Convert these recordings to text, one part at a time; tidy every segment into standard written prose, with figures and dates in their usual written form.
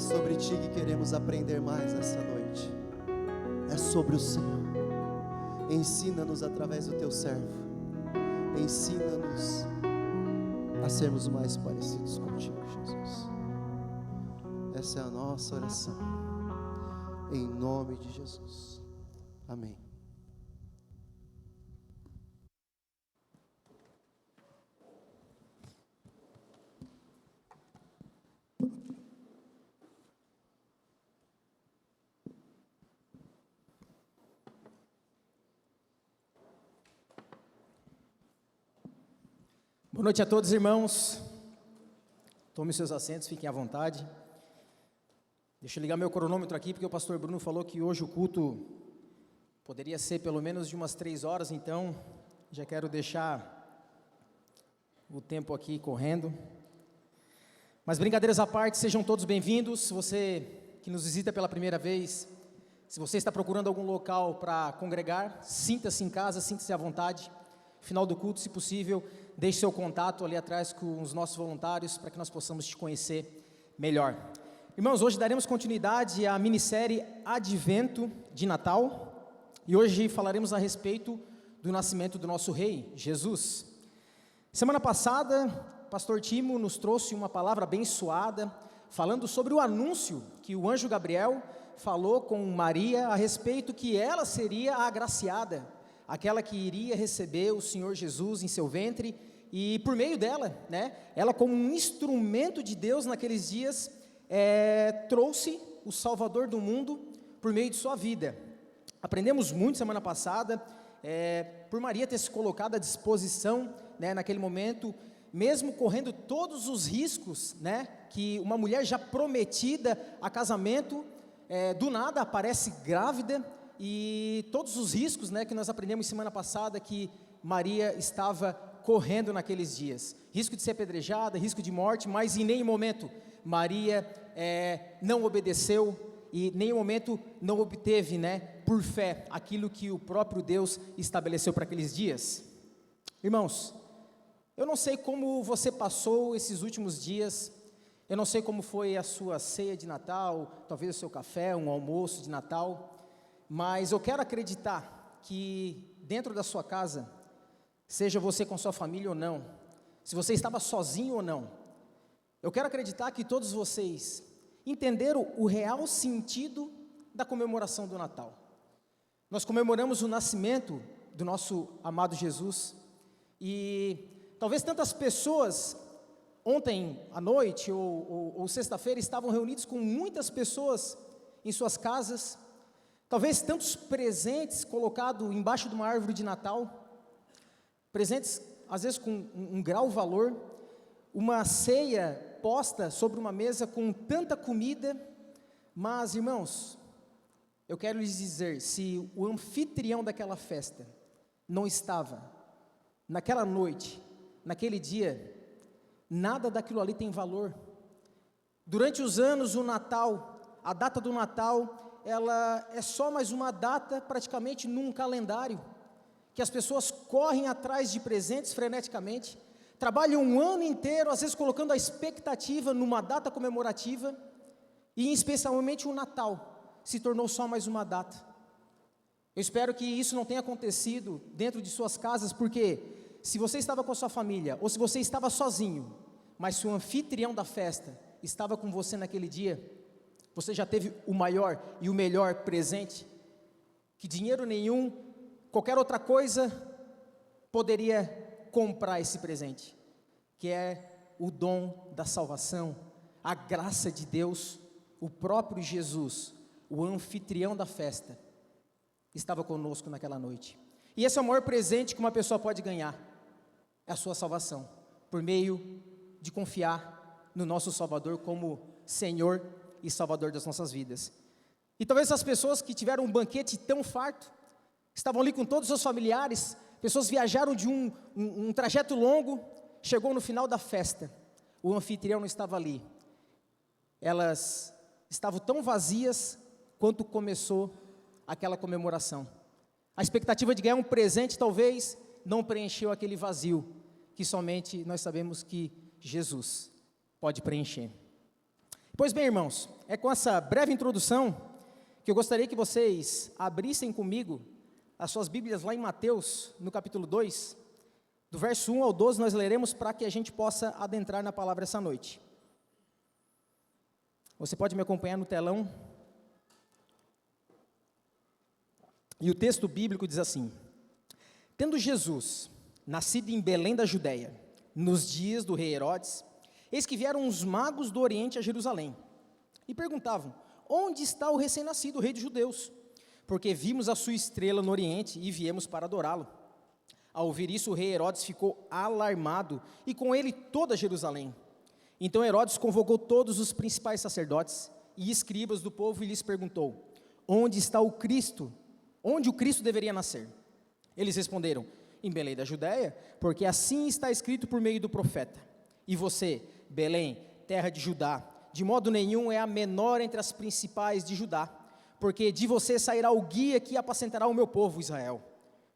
sobre Ti que queremos aprender mais essa noite. É sobre o Senhor. Ensina-nos através do Teu servo. Ensina-nos a sermos mais parecidos contigo, Jesus. Essa é a nossa oração. Em nome de Jesus. Amém. Boa noite a todos, irmãos. Tome seus assentos, fiquem à vontade. Deixa eu ligar meu cronômetro aqui, porque o pastor Bruno falou que hoje o culto poderia ser pelo menos de umas 3 horas, então já quero deixar o tempo aqui correndo. Mas brincadeiras à parte, sejam todos bem-vindos. Você que nos visita pela primeira vez, se você está procurando algum local para congregar, sinta-se em casa, sinta-se à vontade. Final do culto, se possível, deixe seu contato ali atrás com os nossos voluntários, para que nós possamos te conhecer melhor. Irmãos, hoje daremos continuidade à minissérie Advento de Natal, e hoje falaremos a respeito do nascimento do nosso Rei, Jesus. Semana passada, o pastor Timo nos trouxe uma palavra abençoada, falando sobre o anúncio que o anjo Gabriel falou com Maria, a respeito que ela seria a agraciada, aquela que iria receber o Senhor Jesus em seu ventre, e por meio dela, ela como um instrumento de Deus naqueles dias, trouxe o Salvador do mundo por meio de sua vida. Aprendemos muito semana passada, por Maria ter se colocado à disposição, naquele momento, mesmo correndo todos os riscos, que uma mulher já prometida a casamento, do nada aparece grávida, e todos os riscos, que nós aprendemos semana passada, que Maria estava correndo naqueles dias, risco de ser apedrejada, risco de morte, mas em nenhum momento Maria não obedeceu, e em nenhum momento não obteve, por fé, aquilo que o próprio Deus estabeleceu para aqueles dias. Irmãos, eu não sei como você passou esses últimos dias, eu não sei como foi a sua ceia de Natal, talvez o seu café, um almoço de Natal, mas eu quero acreditar que dentro da sua casa, seja você com sua família ou não, se você estava sozinho ou não, eu quero acreditar que todos vocês entenderam o real sentido da comemoração do Natal. Nós comemoramos o nascimento do nosso amado Jesus, e talvez tantas pessoas ontem à noite ou sexta-feira estavam reunidos com muitas pessoas em suas casas, talvez tantos presentes colocados embaixo de uma árvore de Natal, presentes às vezes com um grau valor, uma ceia posta sobre uma mesa com tanta comida, mas irmãos, eu quero lhes dizer, se o anfitrião daquela festa não estava naquela noite, naquele dia, nada daquilo ali tem valor. Durante os anos o Natal, a data do Natal, ela é só mais uma data praticamente num calendário, que as pessoas correm atrás de presentes freneticamente, trabalham um ano inteiro, às vezes colocando a expectativa numa data comemorativa, e especialmente o Natal se tornou só mais uma data. Eu espero que isso não tenha acontecido dentro de suas casas, porque se você estava com a sua família, ou se você estava sozinho, mas se o anfitrião da festa estava com você naquele dia, você já teve o maior e o melhor presente, que dinheiro nenhum, qualquer outra coisa, poderia comprar esse presente, que é o dom da salvação, a graça de Deus, o próprio Jesus, o anfitrião da festa, estava conosco naquela noite. E esse é o maior presente que uma pessoa pode ganhar, é a sua salvação, por meio de confiar no nosso Salvador como Senhor e Salvador das nossas vidas. E talvez essas pessoas que tiveram um banquete tão farto, estavam ali com todos os seus familiares, pessoas viajaram de um trajeto longo, chegou no final da festa, o anfitrião não estava ali, elas estavam tão vazias quanto começou aquela comemoração. A expectativa de ganhar um presente talvez não preencheu aquele vazio, que somente nós sabemos que Jesus pode preencher. Pois bem, irmãos, é com essa breve introdução que eu gostaria que vocês abrissem comigo as suas Bíblias lá em Mateus, no capítulo 2, do verso 1 ao 12, nós leremos para que a gente possa adentrar na palavra essa noite. Você pode me acompanhar no telão. E o texto bíblico diz assim: Tendo Jesus nascido em Belém da Judéia, nos dias do rei Herodes, eis que vieram uns magos do Oriente a Jerusalém, e perguntavam: onde está o recém-nascido rei dos judeus? Porque vimos a sua estrela no Oriente e viemos para adorá-lo. Ao ouvir isso, o rei Herodes ficou alarmado, e com ele toda Jerusalém. Então Herodes convocou todos os principais sacerdotes e escribas do povo e lhes perguntou: onde está o Cristo? Onde o Cristo deveria nascer? Eles responderam: em Belém da Judéia, porque assim está escrito por meio do profeta. E você, Belém, terra de Judá, de modo nenhum é a menor entre as principais de Judá, porque de você sairá o guia que apacentará o meu povo Israel.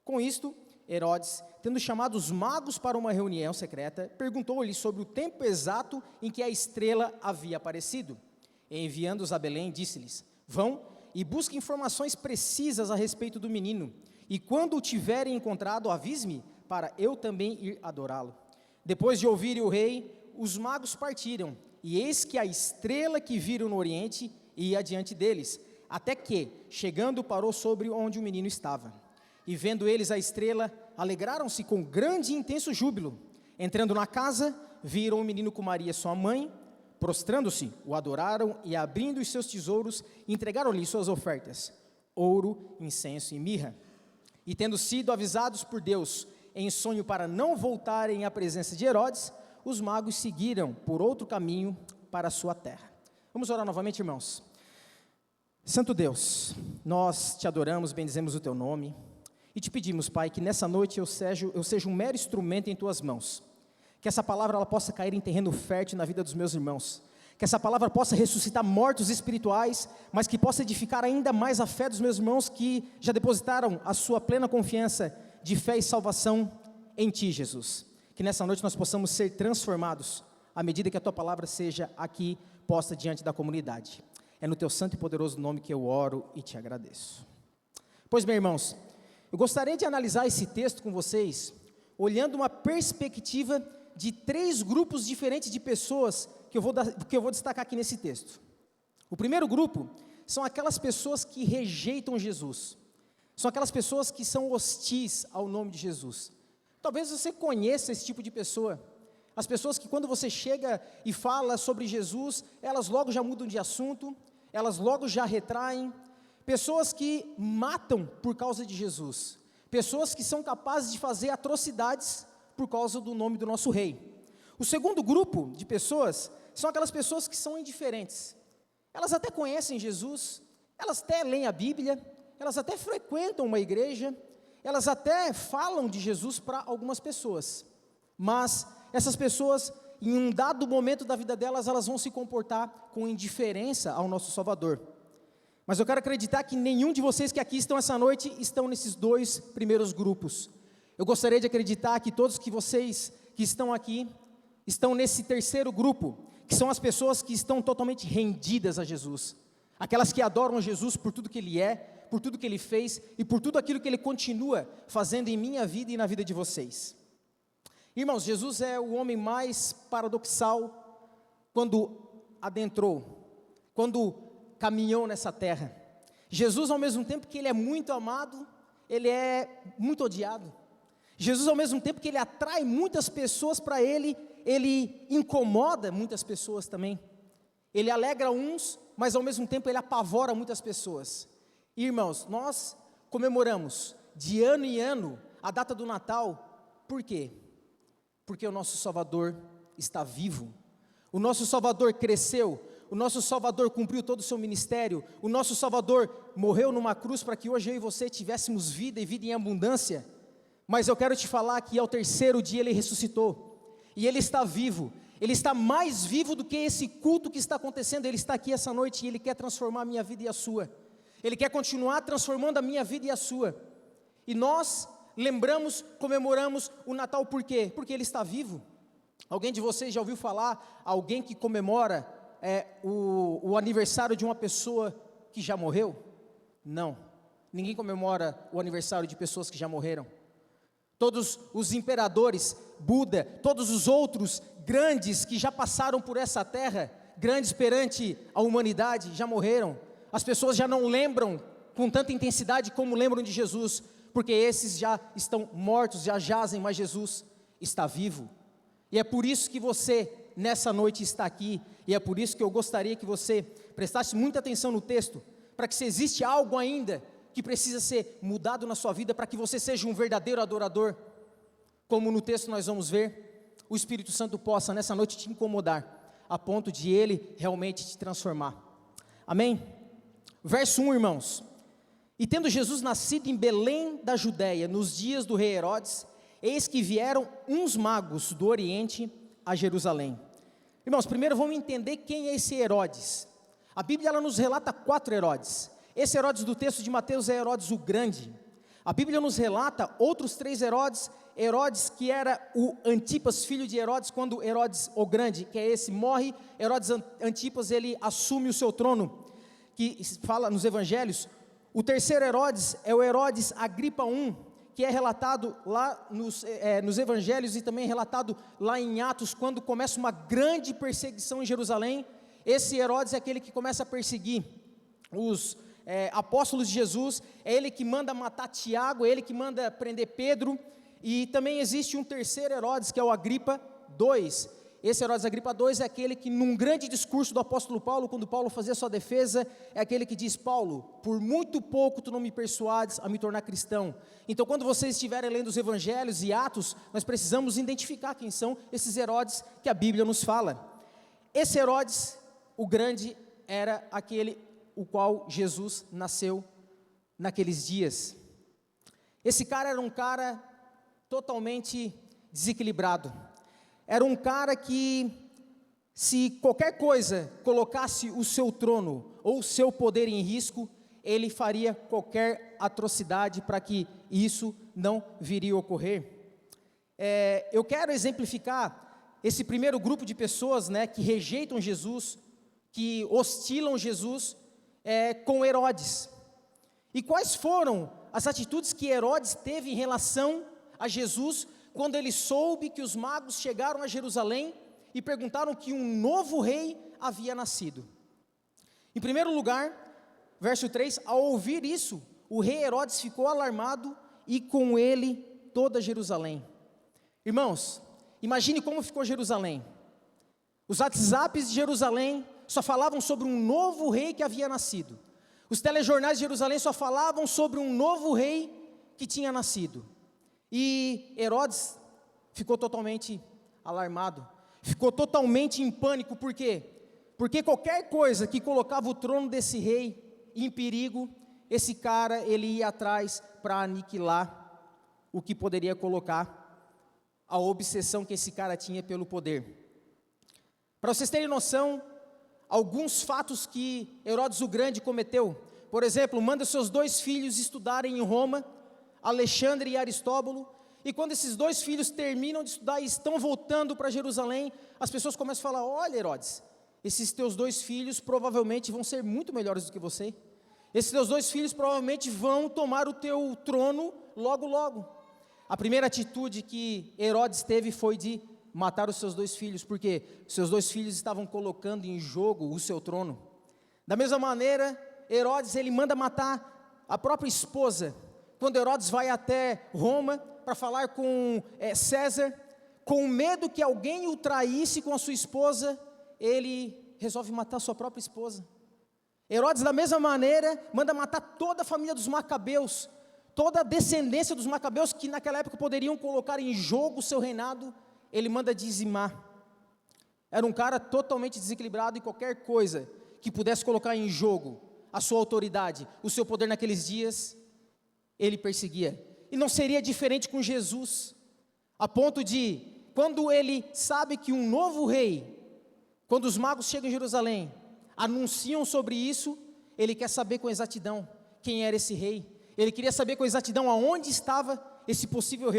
Com isto, Herodes, tendo chamado os magos para uma reunião secreta, perguntou-lhes sobre o tempo exato em que a estrela havia aparecido. E enviando-os a Belém, disse-lhes: vão e busquem informações precisas a respeito do menino, e quando o tiverem encontrado, avise-me, para eu também ir adorá-lo. Depois de ouvirem o rei, os magos partiram, e eis que a estrela que viram no oriente ia adiante deles, até que, chegando, parou sobre onde o menino estava. E vendo eles a estrela, alegraram-se com grande e intenso júbilo. Entrando na casa, viram o menino com Maria sua mãe, prostrando-se, o adoraram e, abrindo os seus tesouros, entregaram-lhe suas ofertas: ouro, incenso e mirra. E tendo sido avisados por Deus em sonho para não voltarem à presença de Herodes, os magos seguiram por outro caminho para a sua terra. Vamos orar novamente, irmãos. Santo Deus, nós te adoramos, bendizemos o teu nome e te pedimos, Pai, que nessa noite eu seja um mero instrumento em tuas mãos. Que essa palavra ela possa cair em terreno fértil na vida dos meus irmãos. Que essa palavra possa ressuscitar mortos espirituais, mas que possa edificar ainda mais a fé dos meus irmãos que já depositaram a sua plena confiança de fé e salvação em Ti, Jesus. Que nessa noite nós possamos ser transformados à medida que a Tua palavra seja aqui posta diante da comunidade. É no Teu santo e poderoso nome que eu oro e Te agradeço. Pois bem, irmãos, eu gostaria de analisar esse texto com vocês, olhando uma perspectiva de 3 grupos diferentes de pessoas que eu vou destacar aqui nesse texto. O primeiro grupo são aquelas pessoas que rejeitam Jesus. São aquelas pessoas que são hostis ao nome de Jesus. Talvez você conheça esse tipo de pessoa. As pessoas que quando você chega e fala sobre Jesus, elas logo já mudam de assunto, elas logo já retraem. Pessoas que matam por causa de Jesus. Pessoas que são capazes de fazer atrocidades por causa do nome do nosso rei. O segundo grupo de pessoas são aquelas pessoas que são indiferentes. Elas até conhecem Jesus, elas até leem a Bíblia, elas até frequentam uma igreja, elas até falam de Jesus para algumas pessoas, mas essas pessoas, em um dado momento da vida delas, elas vão se comportar com indiferença ao nosso Salvador. Mas eu quero acreditar que nenhum de vocês que aqui estão essa noite estão nesses 2 primeiros grupos. Eu gostaria de acreditar que todos que vocês que estão aqui estão nesse terceiro grupo, que são as pessoas que estão totalmente rendidas a Jesus. Aquelas que adoram Jesus por tudo que Ele é, por tudo que Ele fez e por tudo aquilo que Ele continua fazendo em minha vida e na vida de vocês. Irmãos, Jesus é o homem mais paradoxal quando adentrou, quando caminhou nessa terra. Jesus, ao mesmo tempo que Ele é muito amado, Ele é muito odiado. Jesus, ao mesmo tempo que Ele atrai muitas pessoas para Ele, Ele incomoda muitas pessoas também. Ele alegra uns, mas ao mesmo tempo Ele apavora muitas pessoas. Irmãos, nós comemoramos de ano em ano a data do Natal. Por quê? Porque o nosso Salvador está vivo. O nosso Salvador cresceu. O nosso Salvador cumpriu todo o seu ministério. O nosso Salvador morreu numa cruz para que hoje eu e você tivéssemos vida e vida em abundância. Mas eu quero te falar que ao 3º dia Ele ressuscitou, e Ele está vivo, Ele está mais vivo do que esse culto que está acontecendo. Ele está aqui essa noite e Ele quer transformar a minha vida e a sua, Ele quer continuar transformando a minha vida e a sua, e nós lembramos, comemoramos o Natal por quê? Porque Ele está vivo. Alguém de vocês já ouviu falar, alguém que comemora o aniversário de uma pessoa que já morreu? Não, ninguém comemora o aniversário de pessoas que já morreram. Todos os imperadores, Buda, todos os outros grandes que já passaram por essa terra, grandes perante a humanidade, já morreram. As pessoas já não lembram com tanta intensidade como lembram de Jesus, porque esses já estão mortos, já jazem, mas Jesus está vivo. E é por isso que você, nessa noite, está aqui, e é por isso que eu gostaria que você prestasse muita atenção no texto, para que se existe algo ainda que precisa ser mudado na sua vida, para que você seja um verdadeiro adorador, como no texto nós vamos ver, o Espírito Santo possa nessa noite te incomodar, a ponto de Ele realmente te transformar. Amém? Verso 1, irmãos. E tendo Jesus nascido em Belém da Judéia, nos dias do rei Herodes, eis que vieram uns magos do Oriente a Jerusalém. Irmãos, primeiro vamos entender quem é esse Herodes. A Bíblia ela nos relata 4 Herodes. Esse Herodes do texto de Mateus é Herodes o Grande. A Bíblia nos relata outros 3 Herodes. Herodes que era o Antipas, filho de Herodes, quando Herodes o Grande, que é esse, morre. Herodes Antipas, ele assume o seu trono, que fala nos evangelhos. O terceiro Herodes é o Herodes Agripa I, que é relatado lá nos evangelhos e também relatado lá em Atos, quando começa uma grande perseguição em Jerusalém. Esse Herodes é aquele que começa a perseguir os apóstolos de Jesus, é ele que manda matar Tiago, é ele que manda prender Pedro, e também existe um terceiro Herodes, que é o Agripa II. Esse Herodes Agripa II é aquele que, num grande discurso do apóstolo Paulo, quando Paulo fazia sua defesa, é aquele que diz: Paulo, por muito pouco tu não me persuades a me tornar cristão. Então, quando vocês estiverem lendo os evangelhos e Atos, nós precisamos identificar quem são esses Herodes que a Bíblia nos fala. Esse Herodes, o Grande, era aquele o qual Jesus nasceu naqueles dias. Esse cara era um cara totalmente desequilibrado. Era um cara que, se qualquer coisa colocasse o seu trono ou o seu poder em risco, ele faria qualquer atrocidade para que isso não viria a ocorrer. Eu quero exemplificar esse primeiro grupo de pessoas, que rejeitam Jesus, que hostilam Jesus, com Herodes. E quais foram as atitudes que Herodes teve em relação a Jesus, quando ele soube que os magos chegaram a Jerusalém e perguntaram que um novo rei havia nascido? Em primeiro lugar, verso 3, ao ouvir isso, o rei Herodes ficou alarmado e com ele toda Jerusalém. Irmãos, imagine como ficou Jerusalém. Os WhatsApps de Jerusalém só falavam sobre um novo rei que havia nascido. Os telejornais de Jerusalém só falavam sobre um novo rei que tinha nascido. E Herodes ficou totalmente alarmado, ficou totalmente em pânico. Por quê? Porque qualquer coisa que colocava o trono desse rei em perigo, esse cara, ele ia atrás para aniquilar o que poderia colocar a obsessão que esse cara tinha pelo poder. Para vocês terem noção, alguns fatos que Herodes o Grande cometeu: por exemplo, manda seus 2 filhos estudarem em Roma, Alexandre e Aristóbulo, e quando esses 2 filhos terminam de estudar e estão voltando para Jerusalém, as pessoas começam a falar: olha, Herodes, esses teus 2 filhos provavelmente vão ser muito melhores do que você, esses teus 2 filhos provavelmente vão tomar o teu trono logo logo. A primeira atitude que Herodes teve foi de matar os seus 2 filhos, porque seus 2 filhos estavam colocando em jogo o seu trono. Da mesma maneira, Herodes, ele manda matar a própria esposa. Quando Herodes vai até Roma para falar com César, com medo que alguém o traísse com a sua esposa, ele resolve matar a sua própria esposa. Herodes, da mesma maneira, manda matar toda a família dos Macabeus, toda a descendência dos Macabeus, que naquela época poderiam colocar em jogo o seu reinado, ele manda dizimar. Era um cara totalmente desequilibrado, e qualquer coisa que pudesse colocar em jogo a sua autoridade, o seu poder naqueles dias, ele perseguia. E não seria diferente com Jesus, a ponto de, quando ele sabe que um novo rei, quando os magos chegam em Jerusalém, anunciam sobre isso, ele quer saber com exatidão quem era esse rei. Ele queria saber com exatidão aonde estava esse possível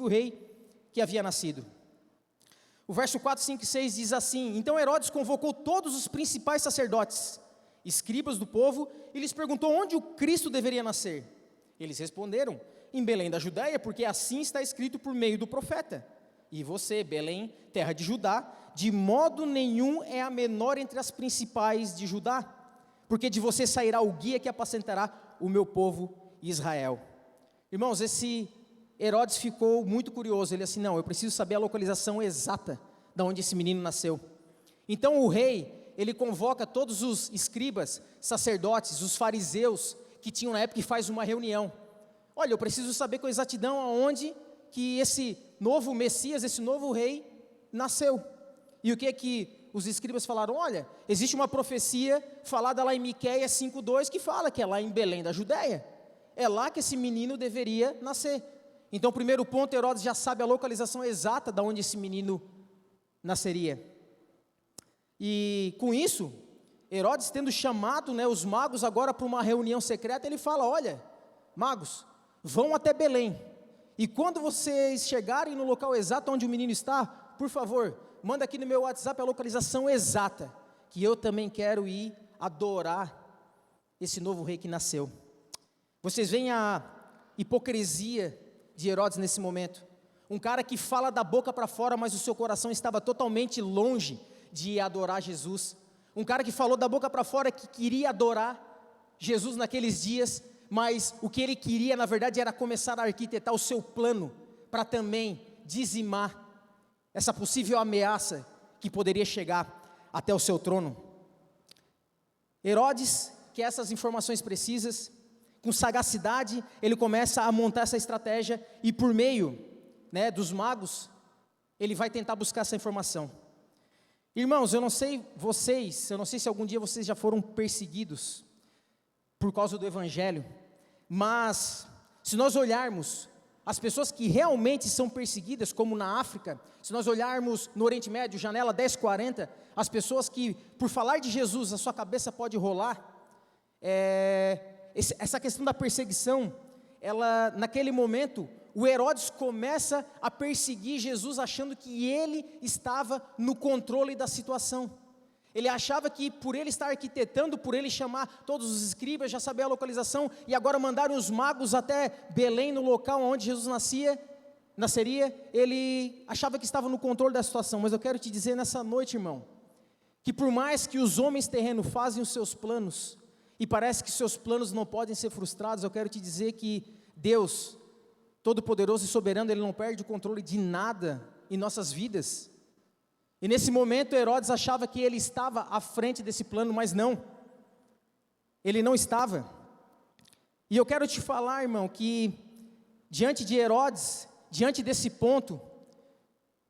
rei que havia nascido. o verso 4, 5 e 6 diz assim: então Herodes convocou todos os principais sacerdotes, escribas do povo, e lhes perguntou onde o Cristo deveria nascer. Eles responderam: em Belém da Judéia, porque assim está escrito por meio do profeta. E você, Belém, terra de Judá, de modo nenhum é a menor entre as principais de Judá, porque de você sairá o guia que apacentará o meu povo Israel. Irmãos, esse Herodes ficou muito curioso. Ele assim: não, eu preciso saber a localização exata de onde esse menino nasceu. Então o rei, ele convoca todos os escribas, sacerdotes, os fariseus que tinham na época, e faz uma reunião. Olha, eu preciso saber com exatidão aonde que esse novo Messias, esse novo rei nasceu. E o que os escribas falaram? Olha, existe uma profecia falada lá em Miqueias 5:2 que fala que é lá em Belém da Judéia. É lá que esse menino deveria nascer. Então, primeiro ponto, Herodes já sabe a localização exata de onde esse menino nasceria. E com isso, Herodes tendo chamado, os magos agora para uma reunião secreta, ele fala: olha, magos, vão até Belém, e quando vocês chegarem no local exato onde o menino está, por favor, manda aqui no meu WhatsApp a localização exata, que eu também quero ir adorar esse novo rei que nasceu. Vocês veem a hipocrisia de Herodes nesse momento. Um cara que fala da boca para fora, mas o seu coração estava totalmente longe de adorar Jesus. Um cara que falou da boca para fora que queria adorar Jesus naqueles dias, mas o que ele queria, na verdade, era começar a arquitetar o seu plano para também dizimar essa possível ameaça que poderia chegar até o seu trono. Herodes quer essas informações precisas. Com sagacidade, ele começa a montar essa estratégia, e por meio dos magos, ele vai tentar buscar essa informação. Irmãos, eu não sei se algum dia vocês já foram perseguidos por causa do Evangelho, mas se nós olharmos as pessoas que realmente são perseguidas, como na África, se nós olharmos no Oriente Médio, janela 1040, as pessoas que, por falar de Jesus, a sua cabeça pode rolar, essa questão da perseguição, naquele momento, o Herodes começa a perseguir Jesus, achando que ele estava no controle da situação. Ele achava que por ele estar arquitetando, por ele chamar todos os escribas, já saber a localização, e agora mandaram os magos até Belém, no local onde Jesus nasceria, ele achava que estava no controle da situação. Mas eu quero te dizer nessa noite, irmão, que por mais que os homens terrenos fazem os seus planos, e parece que seus planos não podem ser frustrados, eu quero te dizer que Deus, Todo-Poderoso e Soberano, Ele não perde o controle de nada em nossas vidas. E nesse momento Herodes achava que ele estava à frente desse plano, mas não, ele não estava. E eu quero te falar, irmão, que diante de Herodes, diante desse ponto,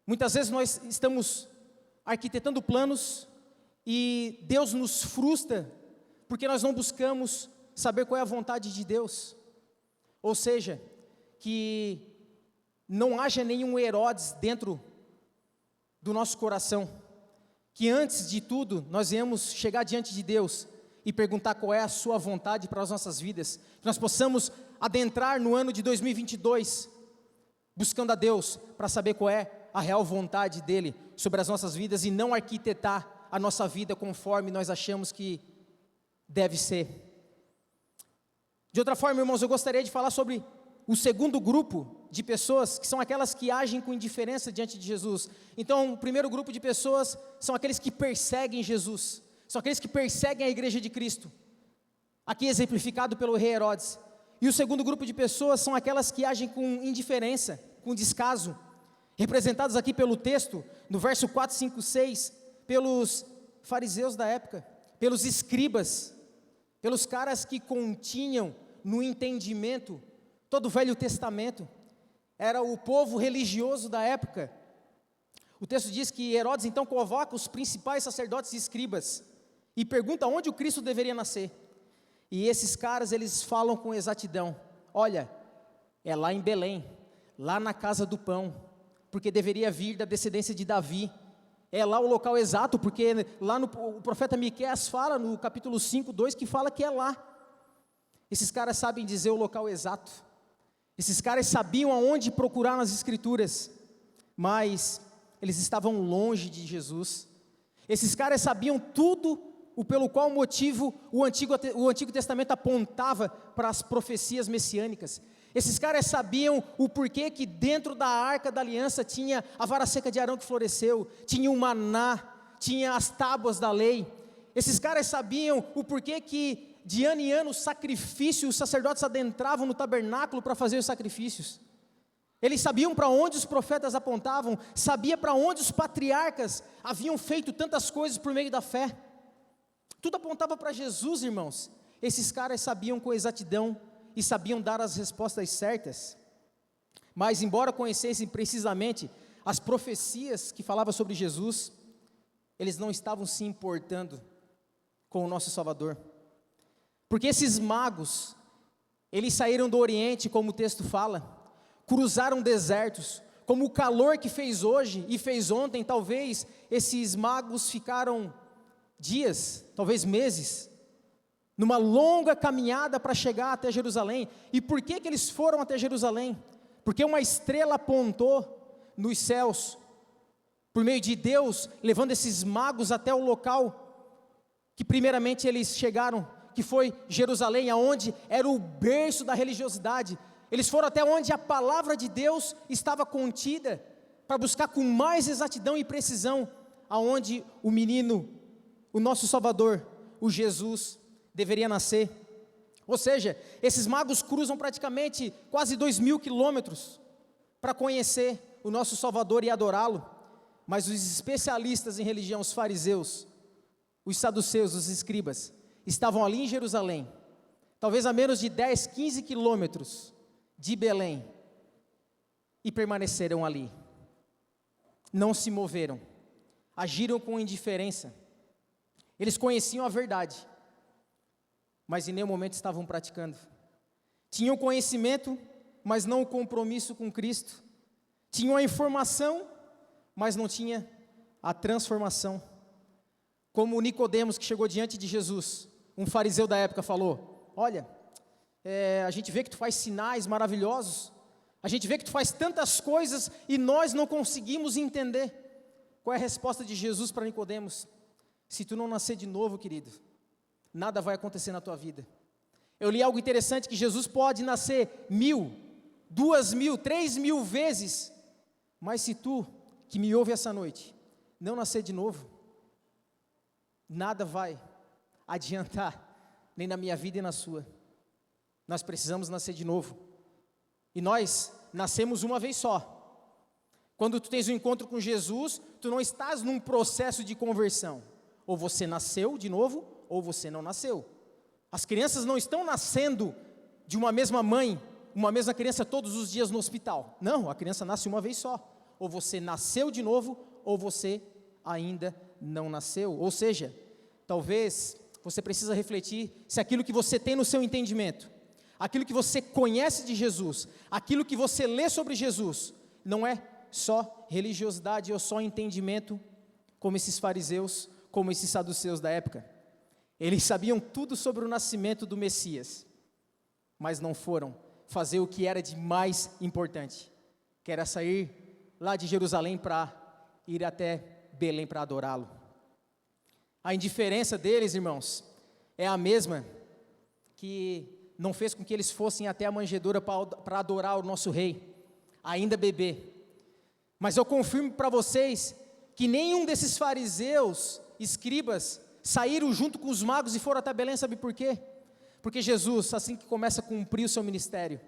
muitas vezes nós estamos arquitetando planos e Deus nos frustra, porque nós não buscamos saber qual é a vontade de Deus. Ou seja, que não haja nenhum Herodes dentro do nosso coração, que antes de tudo nós venhamos chegar diante de Deus e perguntar qual é a sua vontade para as nossas vidas, que nós possamos adentrar no ano de 2022, buscando a Deus para saber qual é a real vontade dEle sobre as nossas vidas, e não arquitetar a nossa vida conforme nós achamos que deve ser. De outra forma, irmãos, eu gostaria de falar sobre o segundo grupo de pessoas, que são aquelas que agem com indiferença diante de Jesus. Então, o primeiro grupo de pessoas são aqueles que perseguem Jesus, são aqueles que perseguem a igreja de Cristo, aqui exemplificado pelo rei Herodes. E o segundo grupo de pessoas são aquelas que agem com indiferença, com descaso, representados aqui pelo texto, no verso 4, 5, 6, pelos fariseus da época, pelos escribas, pelos caras que continham no entendimento todo o Velho Testamento. Era o povo religioso da época. O texto diz que Herodes então convoca os principais sacerdotes e escribas e pergunta onde o Cristo deveria nascer. E esses caras, eles falam com exatidão: olha, é lá em Belém, lá na casa do pão, porque deveria vir da descendência de Davi. É lá o local exato, porque lá o profeta Miqueias fala no capítulo 5, 2, que fala que é lá. Esses caras sabem dizer o local exato. Esses caras sabiam aonde procurar nas escrituras, mas eles estavam longe de Jesus. Esses caras sabiam tudo pelo qual motivo o Antigo Testamento apontava para as profecias messiânicas. Esses caras sabiam o porquê que dentro da Arca da Aliança tinha a vara seca de Arão que floresceu, tinha o maná, tinha as tábuas da lei. Esses caras sabiam o porquê que de ano em ano os sacerdotes adentravam no tabernáculo para fazer os sacrifícios. Eles sabiam para onde os profetas apontavam, sabia para onde os patriarcas haviam feito tantas coisas por meio da fé. Tudo apontava para Jesus, irmãos. Esses caras sabiam com exatidão e sabiam dar as respostas certas. Mas embora conhecessem precisamente as profecias que falavam sobre Jesus, eles não estavam se importando com o nosso Salvador. Porque esses magos, eles saíram do Oriente, como o texto fala, cruzaram desertos, como o calor que fez hoje e fez ontem, talvez esses magos ficaram dias, talvez meses, numa longa caminhada para chegar até Jerusalém. E por que eles foram até Jerusalém? Porque uma estrela apontou nos céus, por meio de Deus, levando esses magos até o local que primeiramente eles chegaram, que foi Jerusalém, aonde era o berço da religiosidade. Eles foram até onde a palavra de Deus estava contida, para buscar com mais exatidão e precisão, aonde o menino, o nosso Salvador, o Jesus, deveria nascer. Ou seja, esses magos cruzam praticamente quase 2.000 quilômetros para conhecer o nosso Salvador e adorá-lo. Mas os especialistas em religião, os fariseus, os saduceus, os escribas, estavam ali em Jerusalém, talvez a menos de 10, 15 quilômetros de Belém, e permaneceram ali, não se moveram, agiram com indiferença. Eles conheciam a verdade, mas em nenhum momento estavam praticando. Tinham conhecimento, mas não o compromisso com Cristo. Tinham a informação, mas não tinha a transformação. Como Nicodemos, que chegou diante de Jesus, um fariseu da época, falou: olha, a gente vê que tu faz sinais maravilhosos, a gente vê que tu faz tantas coisas e nós não conseguimos entender. Qual é a resposta de Jesus para Nicodemos? Se tu não nascer de novo, querido, nada vai acontecer na tua vida. Eu li algo interessante, que Jesus pode nascer 1.000, 2.000, 3.000 vezes, mas se tu, que me ouve essa noite, não nascer de novo, nada vai adiantar, nem na minha vida e na sua. Nós precisamos nascer de novo, e nós nascemos uma vez só. Quando tu tens um encontro com Jesus, tu não estás num processo de conversão, ou você nasceu de novo, ou você não nasceu. As crianças não estão nascendo de uma mesma mãe, uma mesma criança todos os dias no hospital. Não, a criança nasce uma vez só. Ou você nasceu de novo, ou você ainda não nasceu. Ou seja, talvez você precisa refletir se aquilo que você tem no seu entendimento, aquilo que você conhece de Jesus, aquilo que você lê sobre Jesus, não é só religiosidade ou só entendimento, como esses fariseus, como esses saduceus da época. Eles sabiam tudo sobre o nascimento do Messias, mas não foram fazer o que era de mais importante, que era sair lá de Jerusalém para ir até Belém para adorá-lo. A indiferença deles, irmãos, é a mesma que não fez com que eles fossem até a manjedoura para adorar o nosso rei, ainda bebê. Mas eu confirmo para vocês que nenhum desses fariseus, escribas, saíram junto com os magos e foram até Belém. Sabe por quê? Porque Jesus, assim que começa a cumprir o seu ministério,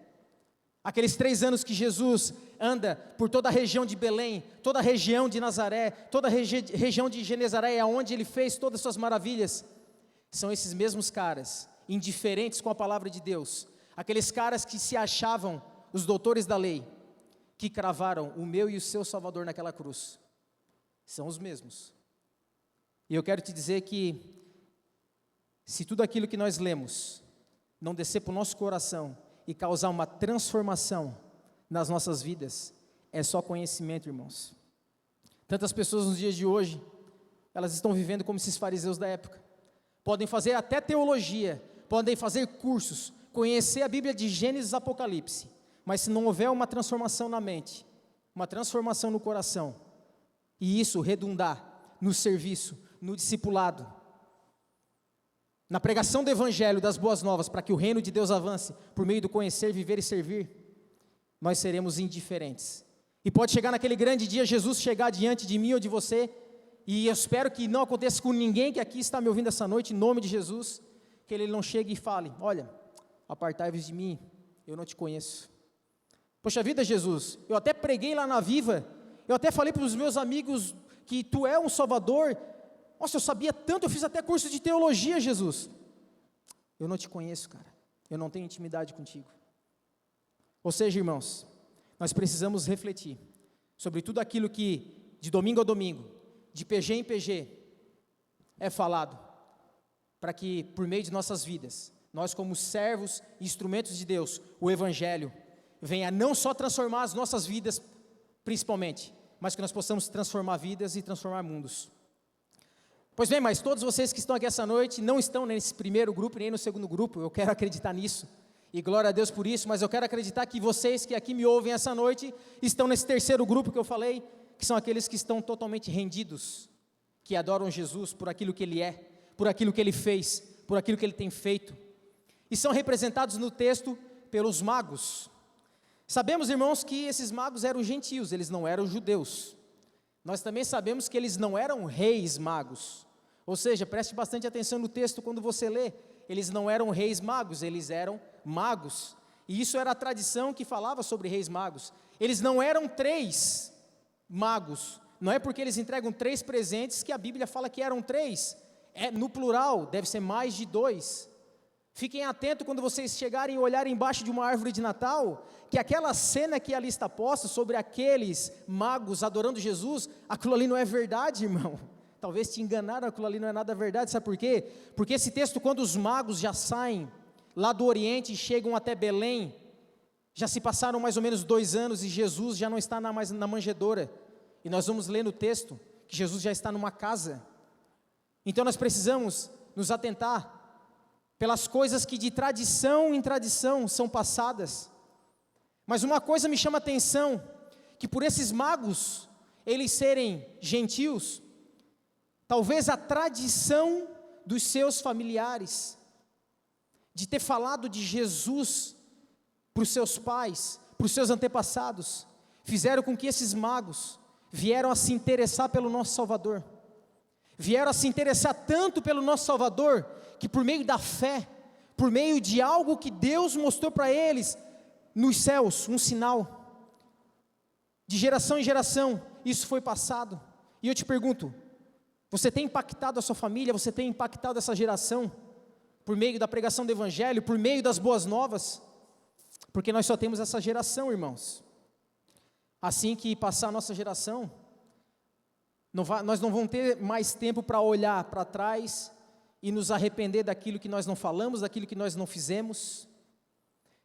aqueles 3 anos que Jesus anda por toda a região de Belém, toda a região de Nazaré, toda a região de Genezaré, aonde ele fez todas as suas maravilhas, são esses mesmos caras, indiferentes com a palavra de Deus, aqueles caras que se achavam os doutores da lei, que cravaram o meu e o seu Salvador naquela cruz, são os mesmos. E eu quero te dizer que, se tudo aquilo que nós lemos não descer para o nosso coração e causar uma transformação nas nossas vidas, é só conhecimento, irmãos. Tantas pessoas nos dias de hoje, elas estão vivendo como esses fariseus da época. Podem fazer até teologia, podem fazer cursos, conhecer a Bíblia de Gênesis e Apocalipse, mas se não houver uma transformação na mente, uma transformação no coração, e isso redundar no serviço, no discipulado, na pregação do Evangelho, das boas novas, para que o reino de Deus avance, por meio do conhecer, viver e servir, nós seremos indiferentes. E pode chegar naquele grande dia, Jesus chegar diante de mim ou de você, e eu espero que não aconteça com ninguém que aqui está me ouvindo essa noite, em nome de Jesus, que Ele não chegue e fale: olha, apartai-vos de mim, eu não te conheço. Poxa vida, Jesus, eu até preguei lá na Viva, eu até falei para os meus amigos que Tu é um Salvador. Nossa, eu sabia tanto, eu fiz até curso de teologia, Jesus. Eu não te conheço, cara, eu não tenho intimidade contigo. Ou seja, irmãos, nós precisamos refletir sobre tudo aquilo que, de domingo a domingo, de PG em PG, é falado, para que, por meio de nossas vidas, nós como servos e instrumentos de Deus, o Evangelho, venha não só transformar as nossas vidas, principalmente, mas que nós possamos transformar vidas e transformar mundos. Pois bem, mas todos vocês que estão aqui essa noite, não estão nesse primeiro grupo, nem no segundo grupo, eu quero acreditar nisso, e glória a Deus por isso, mas eu quero acreditar que vocês que aqui me ouvem essa noite, estão nesse terceiro grupo que eu falei, que são aqueles que estão totalmente rendidos, que adoram Jesus por aquilo que Ele é, por aquilo que Ele fez, por aquilo que Ele tem feito, e são representados no texto pelos magos. Sabemos, irmãos, que esses magos eram gentios, eles não eram judeus. Nós também sabemos que eles não eram reis magos, ou seja, preste bastante atenção no texto quando você lê, eles não eram reis magos, eles eram magos, e isso era a tradição que falava sobre reis magos. Eles não eram 3 magos, não é porque eles entregam 3 presentes que a Bíblia fala que eram 3, é no plural, deve ser mais de 2. Fiquem atentos quando vocês chegarem e olharem embaixo de uma árvore de Natal, que aquela cena que ali está posta sobre aqueles magos adorando Jesus, aquilo ali não é verdade, irmão. Talvez te enganaram, aquilo ali não é nada verdade, sabe por quê? Porque esse texto, quando os magos já saem lá do Oriente e chegam até Belém, já se passaram mais ou menos 2 anos e Jesus já não está mais na manjedoura, e nós vamos ler no texto que Jesus já está numa casa. Então nós precisamos nos atentar pelas coisas que de tradição em tradição são passadas. Mas uma coisa me chama a atenção, que por esses magos, eles serem gentios, talvez a tradição dos seus familiares, de ter falado de Jesus para os seus pais, para os seus antepassados, fizeram com que esses magos vieram a se interessar pelo nosso Salvador, vieram a se interessar tanto pelo nosso Salvador, que por meio da fé, por meio de algo que Deus mostrou para eles, nos céus, um sinal, de geração em geração, isso foi passado. E eu te pergunto, você tem impactado a sua família, você tem impactado essa geração, por meio da pregação do Evangelho, por meio das boas novas? Porque nós só temos essa geração, irmãos. Assim que passar a nossa geração, nós não vamos ter mais tempo para olhar para trás e nos arrepender daquilo que nós não falamos, daquilo que nós não fizemos.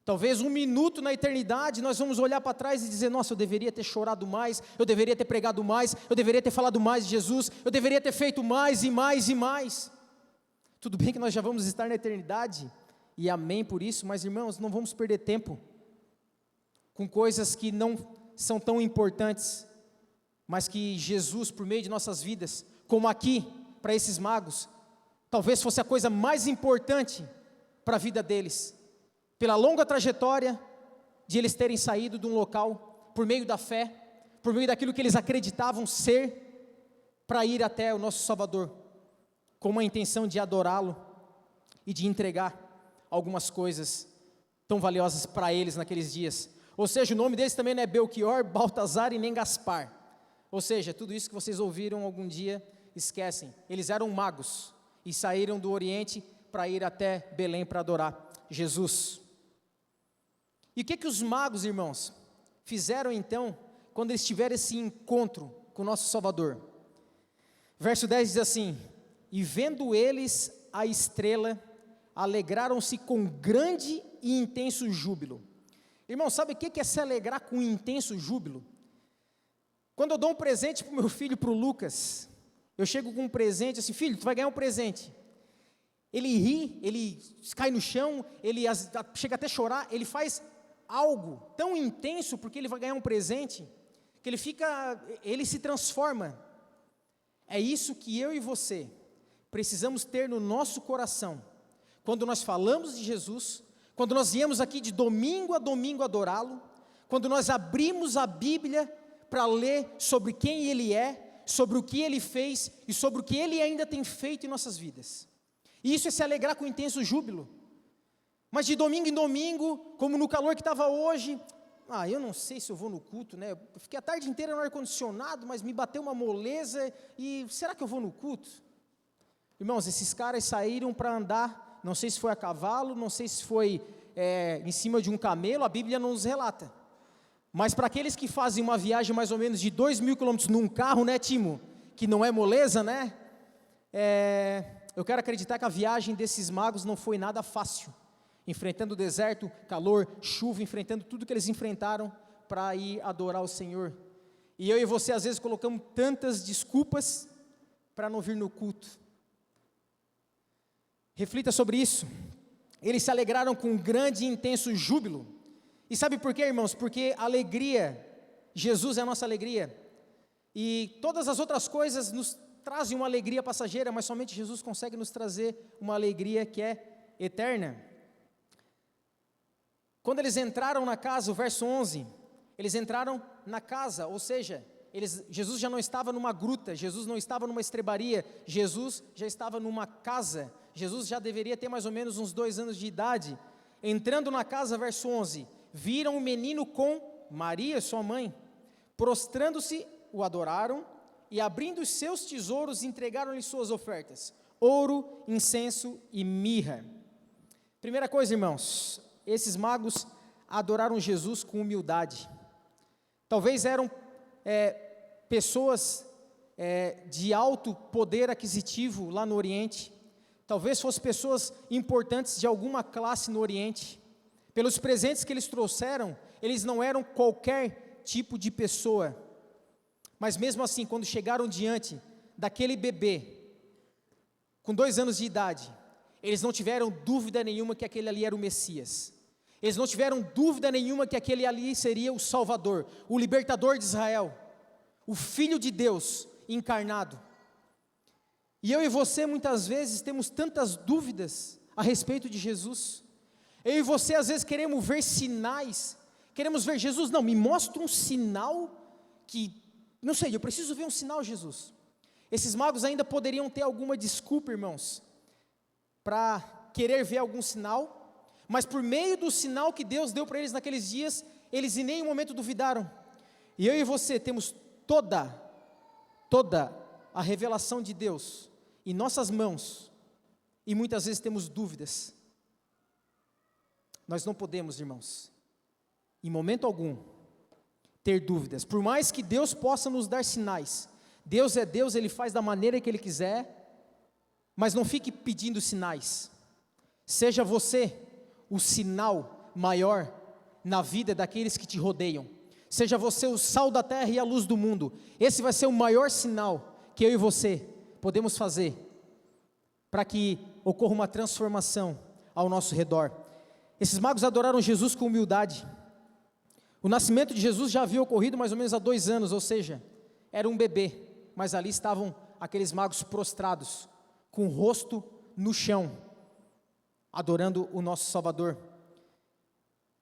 Talvez 1 minuto na eternidade nós vamos olhar para trás e dizer: nossa, eu deveria ter chorado mais, eu deveria ter pregado mais, eu deveria ter falado mais de Jesus, eu deveria ter feito mais e mais e mais. Tudo bem que nós já vamos estar na eternidade, e amém por isso, mas irmãos, não vamos perder tempo com coisas que não são tão importantes, mas que Jesus, por meio de nossas vidas, como aqui, para esses magos, talvez fosse a coisa mais importante para a vida deles, pela longa trajetória de eles terem saído de um local, por meio da fé, por meio daquilo que eles acreditavam ser, para ir até o nosso Salvador, com uma intenção de adorá-lo e de entregar algumas coisas tão valiosas para eles naqueles dias. Ou seja, o nome deles também não é Belchior, Baltazar e nem Gaspar. Ou seja, tudo isso que vocês ouviram algum dia, esquecem. Eles eram magos e saíram do Oriente para ir até Belém para adorar Jesus. E o que os magos, irmãos, fizeram então, quando eles tiveram esse encontro com o nosso Salvador? Verso 10 diz assim: e vendo eles a estrela, alegraram-se com grande e intenso júbilo. Irmão, sabe o que é se alegrar com intenso júbilo? Quando eu dou um presente para o meu filho, para o Lucas, eu chego com um presente assim: filho, tu vai ganhar um presente. Ele ri, ele cai no chão, ele chega até a chorar, ele faz algo tão intenso porque ele vai ganhar um presente, que ele se transforma. É isso que eu e você precisamos ter no nosso coração, quando nós falamos de Jesus, quando nós viemos aqui de domingo a domingo adorá-lo, quando nós abrimos a Bíblia para ler sobre quem Ele é, sobre o que Ele fez e sobre o que Ele ainda tem feito em nossas vidas. E isso é se alegrar com intenso júbilo. Mas de domingo em domingo, como no calor que estava hoje, eu não sei se eu vou no culto, né? Eu fiquei a tarde inteira no ar-condicionado, mas me bateu uma moleza, e será que eu vou no culto? Irmãos, esses caras saíram para andar, não sei se foi a cavalo, não sei se foi em cima de um camelo, a Bíblia não nos relata. Mas para aqueles que fazem uma viagem mais ou menos de 2.000 quilômetros num carro, né, Timo? Que não é moleza, né? Eu quero acreditar que a viagem desses magos não foi nada fácil. Enfrentando o deserto, calor, chuva, enfrentando tudo que eles enfrentaram para ir adorar o Senhor. E eu e você às vezes colocamos tantas desculpas para não vir no culto. Reflita sobre isso. Eles se alegraram com grande e intenso júbilo. E sabe por quê, irmãos? Porque alegria, Jesus é a nossa alegria. E todas as outras coisas nos trazem uma alegria passageira, mas somente Jesus consegue nos trazer uma alegria que é eterna. Quando eles entraram na casa, o verso 11, eles entraram na casa, ou seja, Jesus já não estava numa gruta, Jesus não estava numa estrebaria, Jesus já estava numa casa, Jesus já deveria ter mais ou menos uns 2 anos de idade. Entrando na casa, verso 11, viram o menino com Maria, sua mãe, prostrando-se, o adoraram, e abrindo os seus tesouros, entregaram-lhe suas ofertas, ouro, incenso e mirra. Primeira coisa, irmãos, esses magos adoraram Jesus com humildade. Talvez eram pessoas de alto poder aquisitivo lá no Oriente, talvez fossem pessoas importantes de alguma classe no Oriente. Pelos presentes que eles trouxeram, eles não eram qualquer tipo de pessoa, mas mesmo assim, quando chegaram diante daquele bebê, com 2 anos de idade, eles não tiveram dúvida nenhuma que aquele ali era o Messias. Eles não tiveram dúvida nenhuma que aquele ali seria o Salvador, o libertador de Israel, o Filho de Deus encarnado. E eu e você muitas vezes temos tantas dúvidas a respeito de Jesus. Eu e você às vezes queremos ver sinais, queremos ver Jesus, não, me mostra um sinal que, não sei, eu preciso ver um sinal, Jesus. Esses magos ainda poderiam ter alguma desculpa, irmãos, para querer ver algum sinal, mas por meio do sinal que Deus deu para eles naqueles dias, eles em nenhum momento duvidaram. E eu e você temos toda a revelação de Deus em nossas mãos, e muitas vezes temos dúvidas. Nós não podemos, irmãos, em momento algum, ter dúvidas. Por mais que Deus possa nos dar sinais, Deus é Deus, Ele faz da maneira que Ele quiser, mas não fique pedindo sinais. Seja você o sinal maior na vida daqueles que te rodeiam. Seja você o sal da terra e a luz do mundo. Esse vai ser o maior sinal que eu e você podemos fazer para que ocorra uma transformação ao nosso redor. Esses magos adoraram Jesus com humildade. O nascimento de Jesus já havia ocorrido mais ou menos há 2 anos, ou seja, era um bebê, mas ali estavam aqueles magos prostrados, com o rosto no chão, adorando o nosso Salvador.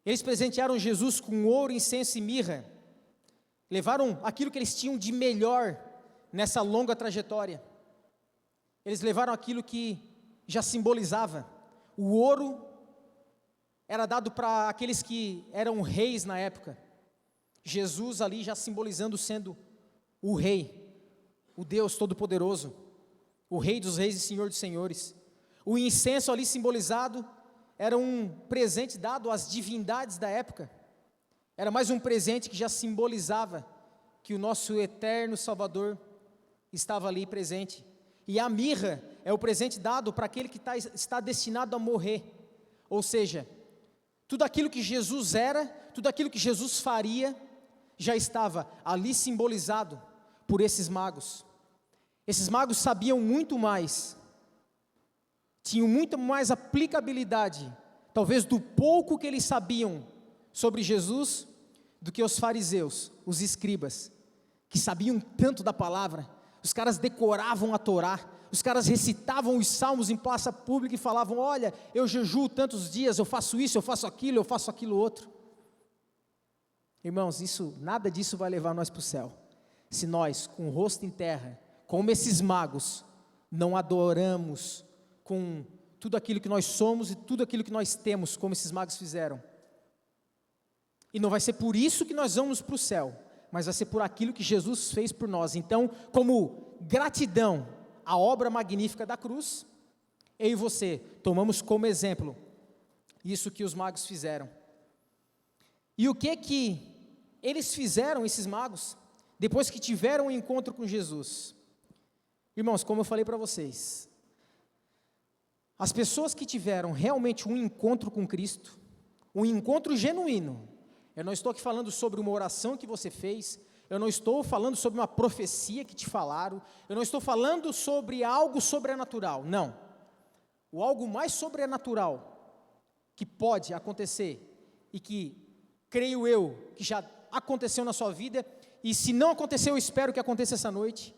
Eles presentearam Jesus com ouro, incenso e mirra, levaram aquilo que eles tinham de melhor nessa longa trajetória. Eles levaram aquilo que já simbolizava. O ouro era dado para aqueles que eram reis na época. Jesus ali já simbolizando sendo o rei, o Deus Todo-Poderoso, o Rei dos Reis e Senhor dos Senhores. O incenso ali simbolizado era um presente dado às divindades da época. Era mais um presente que já simbolizava que o nosso eterno Salvador estava ali presente. E a mirra é o presente dado para aquele que está destinado a morrer. Ou seja, tudo aquilo que Jesus era, tudo aquilo que Jesus faria, já estava ali simbolizado por esses magos. Esses magos sabiam muito mais, tinham muito mais aplicabilidade, talvez do pouco que eles sabiam sobre Jesus, do que os fariseus, os escribas, que sabiam tanto da palavra, os caras decoravam a Torá, os caras recitavam os salmos em praça pública e falavam: olha, eu jejuo tantos dias, eu faço isso, eu faço aquilo outro. Irmãos, nada disso vai levar nós para o céu, se nós, com o rosto em terra, como esses magos, não adoramos com tudo aquilo que nós somos e tudo aquilo que nós temos, como esses magos fizeram. E não vai ser por isso que nós vamos para o céu, mas vai ser por aquilo que Jesus fez por nós. Então, como gratidão à obra magnífica da cruz, eu e você tomamos como exemplo isso que os magos fizeram. E o que eles fizeram, esses magos, depois que tiveram um encontro com Jesus? Irmãos, como eu falei para vocês, as pessoas que tiveram realmente um encontro com Cristo, um encontro genuíno, eu não estou aqui falando sobre uma oração que você fez, eu não estou falando sobre uma profecia que te falaram, eu não estou falando sobre algo sobrenatural, não. O algo mais sobrenatural que pode acontecer e que, creio eu, que já aconteceu na sua vida, e se não aconteceu, eu espero que aconteça essa noite,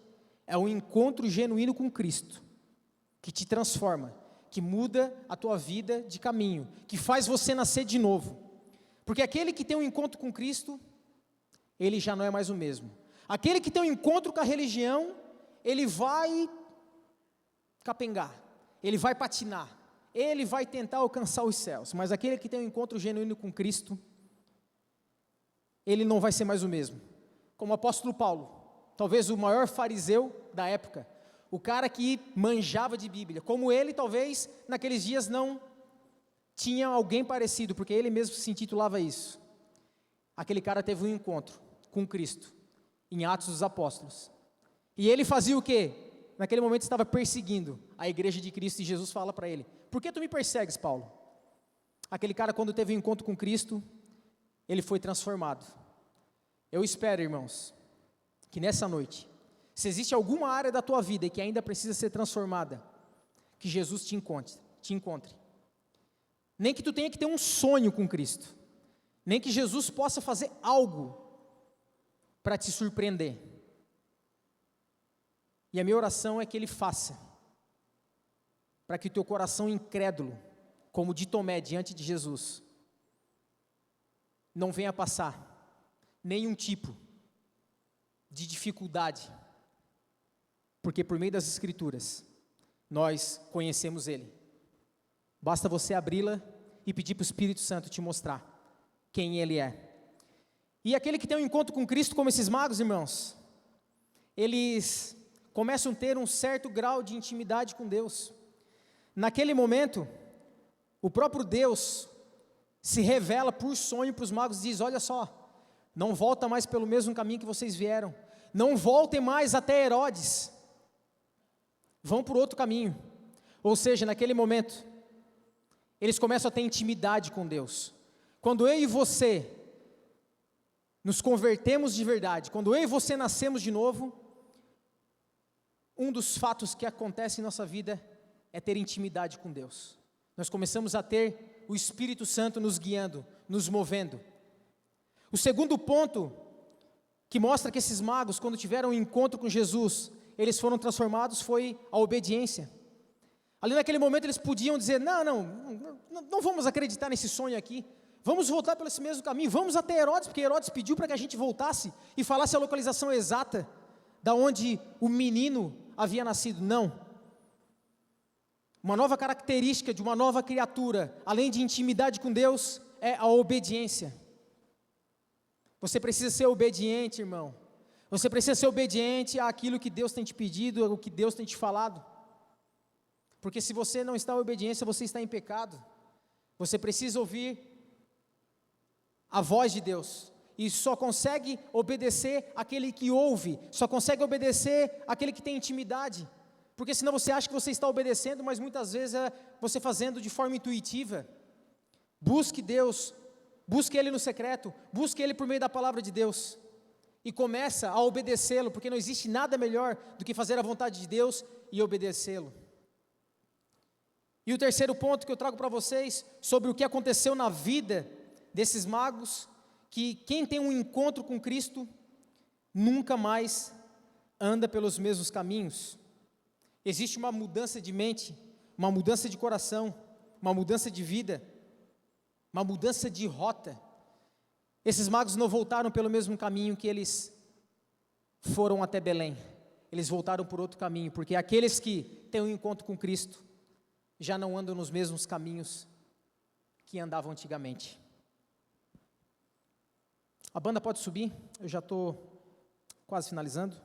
é um encontro genuíno com Cristo, que te transforma, que muda a tua vida de caminho, que faz você nascer de novo. Porque aquele que tem um encontro com Cristo, ele já não é mais o mesmo. Aquele que tem um encontro com a religião, ele vai capengar, ele vai patinar, ele vai tentar alcançar os céus. Mas aquele que tem um encontro genuíno com Cristo, ele não vai ser mais o mesmo. Como o apóstolo Paulo, talvez o maior fariseu da época, o cara que manjava de Bíblia, como ele talvez naqueles dias não tinha alguém parecido, porque ele mesmo se intitulava isso. Aquele cara teve um encontro com Cristo, em Atos dos Apóstolos, e ele fazia o quê? Naquele momento estava perseguindo a igreja de Cristo, e Jesus fala para ele: por que tu me persegues, Paulo? Aquele cara, quando teve um encontro com Cristo, ele foi transformado. Eu espero, irmãos, que nessa noite, se existe alguma área da tua vida que ainda precisa ser transformada, que Jesus te encontre. Nem que tu tenha que ter um sonho com Cristo, nem que Jesus possa fazer algo para te surpreender. E a minha oração é que Ele faça, para que o teu coração incrédulo, como de Tomé diante de Jesus, não venha passar nenhum tipo de dificuldade, porque por meio das Escrituras, nós conhecemos Ele. Basta você abri-la e pedir para o Espírito Santo te mostrar quem Ele é. E aquele que tem um encontro com Cristo, como esses magos, irmãos, eles começam a ter um certo grau de intimidade com Deus. Naquele momento, o próprio Deus se revela por sonho para os magos e diz: olha só, não volta mais pelo mesmo caminho que vocês vieram, não voltem mais até Herodes, vão por outro caminho. Ou seja, naquele momento, eles começam a ter intimidade com Deus. Quando eu e você nos convertemos de verdade, quando eu e você nascemos de novo, um dos fatos que acontece em nossa vida é ter intimidade com Deus. Nós começamos a ter o Espírito Santo nos guiando, nos movendo. O segundo ponto que mostra que esses magos, quando tiveram um encontro com Jesus, eles foram transformados, foi a obediência. Ali naquele momento eles podiam dizer: não vamos acreditar nesse sonho aqui, vamos voltar pelo esse mesmo caminho, vamos até Herodes, porque Herodes pediu para que a gente voltasse e falasse a localização exata da onde o menino havia nascido. Não. Uma nova característica de uma nova criatura, além de intimidade com Deus, é a obediência. Você precisa ser obediente, irmão. Você precisa ser obediente àquilo que Deus tem te pedido, ao que Deus tem te falado. Porque se você não está em obediência, você está em pecado. Você precisa ouvir a voz de Deus. E só consegue obedecer aquele que ouve. Só consegue obedecer aquele que tem intimidade. Porque senão você acha que você está obedecendo, mas muitas vezes é você fazendo de forma intuitiva. Busque Deus. Busque Ele no secreto. Busque Ele por meio da palavra de Deus. E começa a obedecê-lo. Porque não existe nada melhor do que fazer a vontade de Deus e obedecê-lo. E o terceiro ponto que eu trago para vocês, sobre o que aconteceu na vida desses magos, que quem tem um encontro com Cristo, nunca mais anda pelos mesmos caminhos. Existe uma mudança de mente, uma mudança de coração, uma mudança de vida, uma mudança de rota. Esses magos não voltaram pelo mesmo caminho que eles foram até Belém. Eles voltaram por outro caminho, porque aqueles que têm um encontro com Cristo já não andam nos mesmos caminhos que andavam antigamente. A banda pode subir, eu já estou quase finalizando.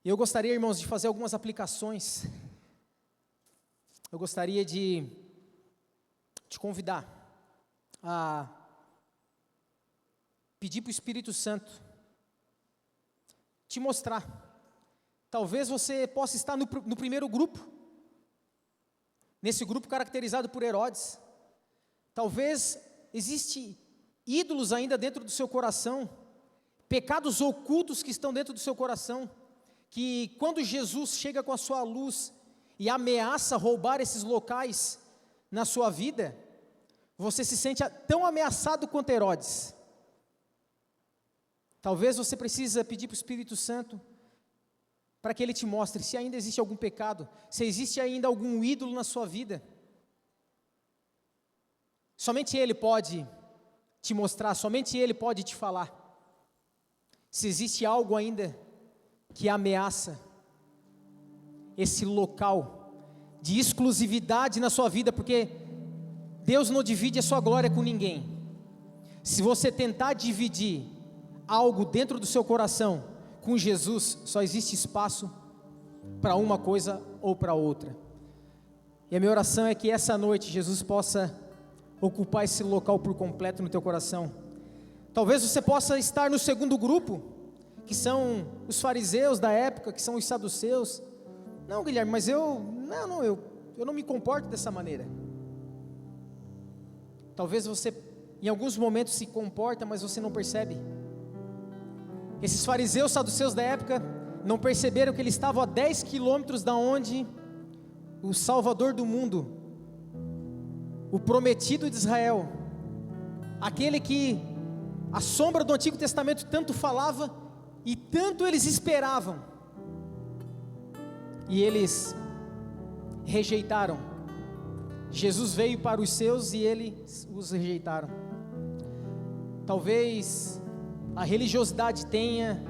E eu gostaria, irmãos, de fazer algumas aplicações. Eu gostaria de te convidar a pedir para o Espírito Santo te mostrar. Talvez você possa estar no primeiro grupo, nesse grupo caracterizado por Herodes. Talvez existe ídolos ainda dentro do seu coração, pecados ocultos que estão dentro do seu coração, que quando Jesus chega com a sua luz e ameaça roubar esses locais na sua vida, você se sente tão ameaçado quanto Herodes. Talvez você precise pedir para o Espírito Santo para que Ele te mostre se ainda existe algum pecado, se existe ainda algum ídolo na sua vida. Somente Ele pode te mostrar, somente Ele pode te falar se existe algo ainda que ameaça esse local de exclusividade na sua vida, porque Deus não divide a sua glória com ninguém. Se você tentar dividir algo dentro do seu coração com Jesus, só existe espaço para uma coisa ou para outra. E a minha oração é que essa noite Jesus possa ocupar esse local por completo no teu coração. Talvez você possa estar no segundo grupo, que são os fariseus da época, que são os saduceus. Não, Guilherme, mas eu não me comporto dessa maneira. Talvez você em alguns momentos se comporta, mas você não percebe. Esses fariseus saduceus da época não perceberam que eles estavam a 10 quilômetros da onde o Salvador do mundo, o prometido de Israel, aquele que a sombra do Antigo Testamento tanto falava e tanto eles esperavam, e eles rejeitaram. Jesus veio para os seus e eles os rejeitaram. Talvez a religiosidade tenha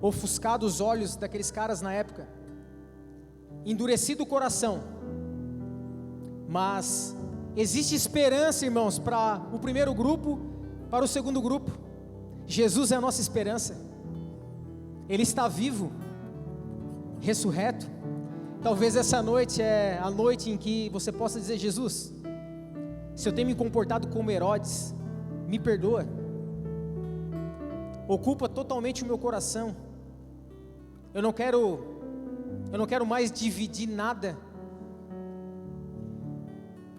ofuscado os olhos daqueles caras na época, endurecido o coração, mas existe esperança, irmãos, para o primeiro grupo, para o segundo grupo. Jesus é a nossa esperança, Ele está vivo, ressurreto. Talvez essa noite é a noite em que você possa dizer: Jesus, se eu tenho me comportado como Herodes, me perdoa, ocupa totalmente o meu coração. Eu não quero mais dividir nada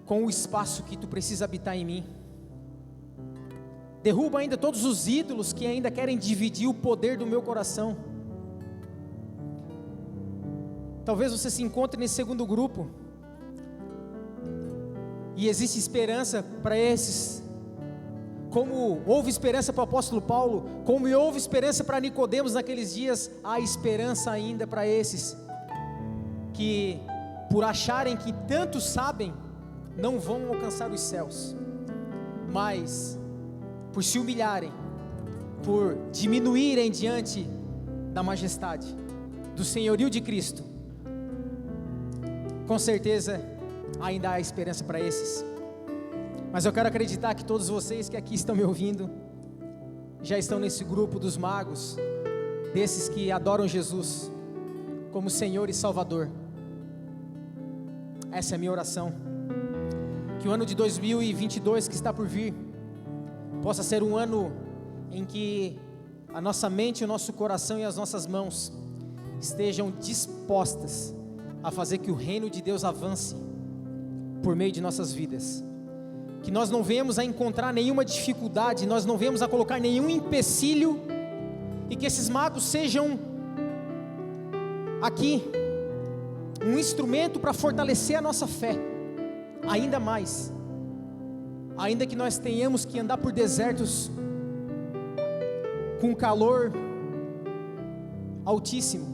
com o espaço que tu precisa habitar em mim. Derruba ainda todos os ídolos que ainda querem dividir o poder do meu coração. Talvez você se encontre nesse segundo grupo, e existe esperança para esses, como houve esperança para o apóstolo Paulo, como houve esperança para Nicodemos naqueles dias, há esperança ainda para esses, que por acharem que tanto sabem, não vão alcançar os céus, mas por se humilharem, por diminuírem diante da majestade, do senhorio de Cristo, com certeza ainda há esperança para esses. Mas eu quero acreditar que todos vocês que aqui estão me ouvindo já estão nesse grupo dos magos, desses que adoram Jesus como Senhor e Salvador. Essa é a minha oração, que o ano de 2022 que está por vir possa ser um ano em que a nossa mente, o nosso coração e as nossas mãos estejam dispostas a fazer que o reino de Deus avance por meio de nossas vidas, que nós não venhamos a encontrar nenhuma dificuldade, nós não venhamos a colocar nenhum empecilho, e que esses magos sejam aqui um instrumento para fortalecer a nossa fé ainda mais, ainda que nós tenhamos que andar por desertos com calor altíssimo,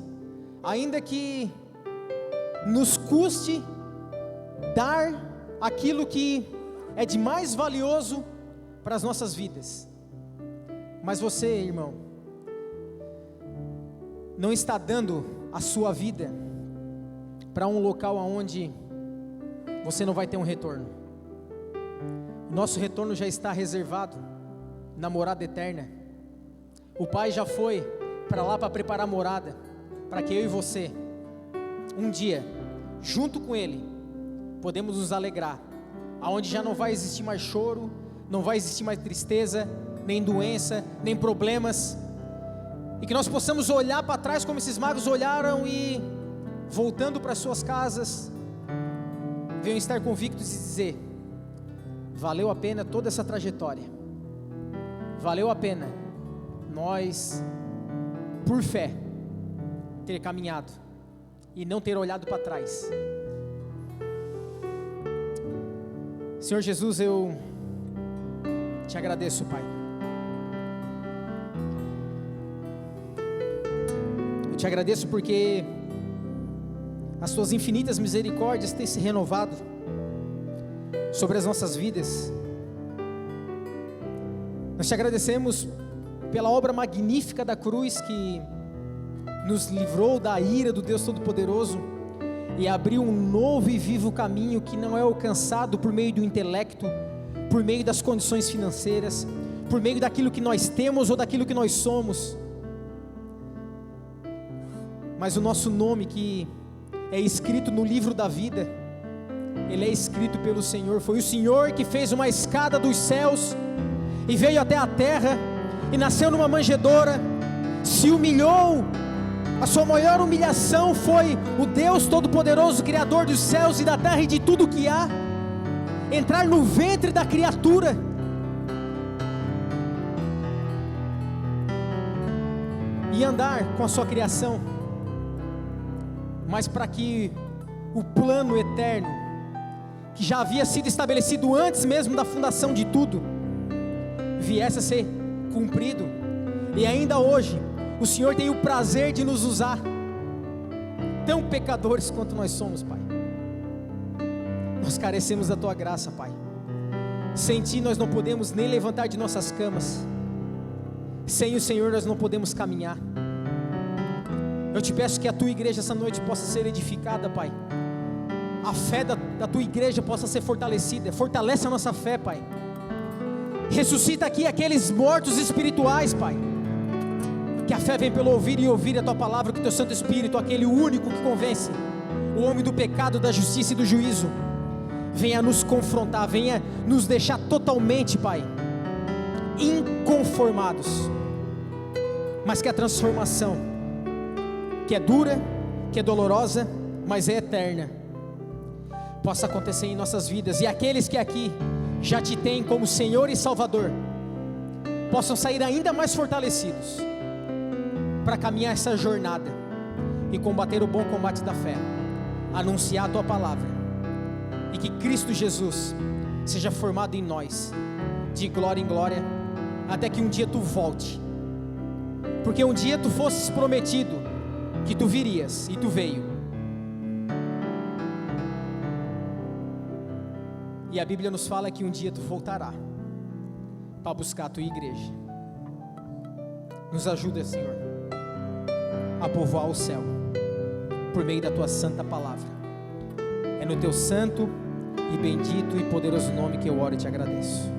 ainda que nos custe dar aquilo que é de mais valioso para as nossas vidas. Mas você, irmão, não está dando a sua vida para um local onde você não vai ter um retorno. Nosso retorno já está reservado na morada eterna. O Pai já foi para lá para preparar morada, para que eu e você, um dia, junto com Ele, podemos nos alegrar, aonde já não vai existir mais choro, não vai existir mais tristeza, nem doença, nem problemas, e que nós possamos olhar para trás como esses magos olharam e, voltando para suas casas, venham estar convictos e dizer: valeu a pena toda essa trajetória, valeu a pena nós, por fé, ter caminhado e não ter olhado para trás. Senhor Jesus, eu te agradeço, Pai. Eu te agradeço porque as tuas infinitas misericórdias têm se renovado sobre as nossas vidas. Nós te agradecemos pela obra magnífica da cruz que nos livrou da ira do Deus Todo-Poderoso e abriu um novo e vivo caminho que não é alcançado por meio do intelecto, por meio das condições financeiras, por meio daquilo que nós temos ou daquilo que nós somos, mas o nosso nome que é escrito no livro da vida, ele é escrito pelo Senhor. Foi o Senhor que fez uma escada dos céus e veio até a terra e nasceu numa manjedoura, se humilhou. A sua maior humilhação foi o Deus Todo-Poderoso, Criador dos céus e da terra e de tudo que há, entrar no ventre da criatura, e andar com a sua criação, mas para que o plano eterno, que já havia sido estabelecido antes mesmo da fundação de tudo, viesse a ser cumprido. E ainda hoje o Senhor tem o prazer de nos usar, tão pecadores quanto nós somos, Pai. Nós carecemos da Tua graça, Pai. Sem Ti nós não podemos nem levantar de nossas camas, sem o Senhor nós não podemos caminhar. Eu te peço que a Tua igreja essa noite possa ser edificada, Pai. A fé da Tua igreja possa ser fortalecida. Fortalece a nossa fé, Pai. Ressuscita aqui aqueles mortos espirituais, Pai. Que a fé vem pelo ouvir e ouvir a Tua palavra, que o Teu Santo Espírito, aquele único que convence o homem do pecado, da justiça e do juízo, venha nos confrontar, venha nos deixar totalmente, Pai, inconformados, mas que a transformação, que é dura, que é dolorosa, mas é eterna, possa acontecer em nossas vidas, e aqueles que aqui já Te têm como Senhor e Salvador, possam sair ainda mais fortalecidos, para caminhar essa jornada, e combater o bom combate da fé, anunciar a Tua palavra, e que Cristo Jesus seja formado em nós, de glória em glória, até que um dia Tu volte, porque um dia Tu fosses prometido, que Tu virias, e Tu veio, e a Bíblia nos fala que um dia Tu voltará, para buscar a Tua igreja. Nos ajuda, Senhor, a povoar o céu, por meio da Tua santa palavra. É no Teu santo e bendito e poderoso nome que eu oro e Te agradeço.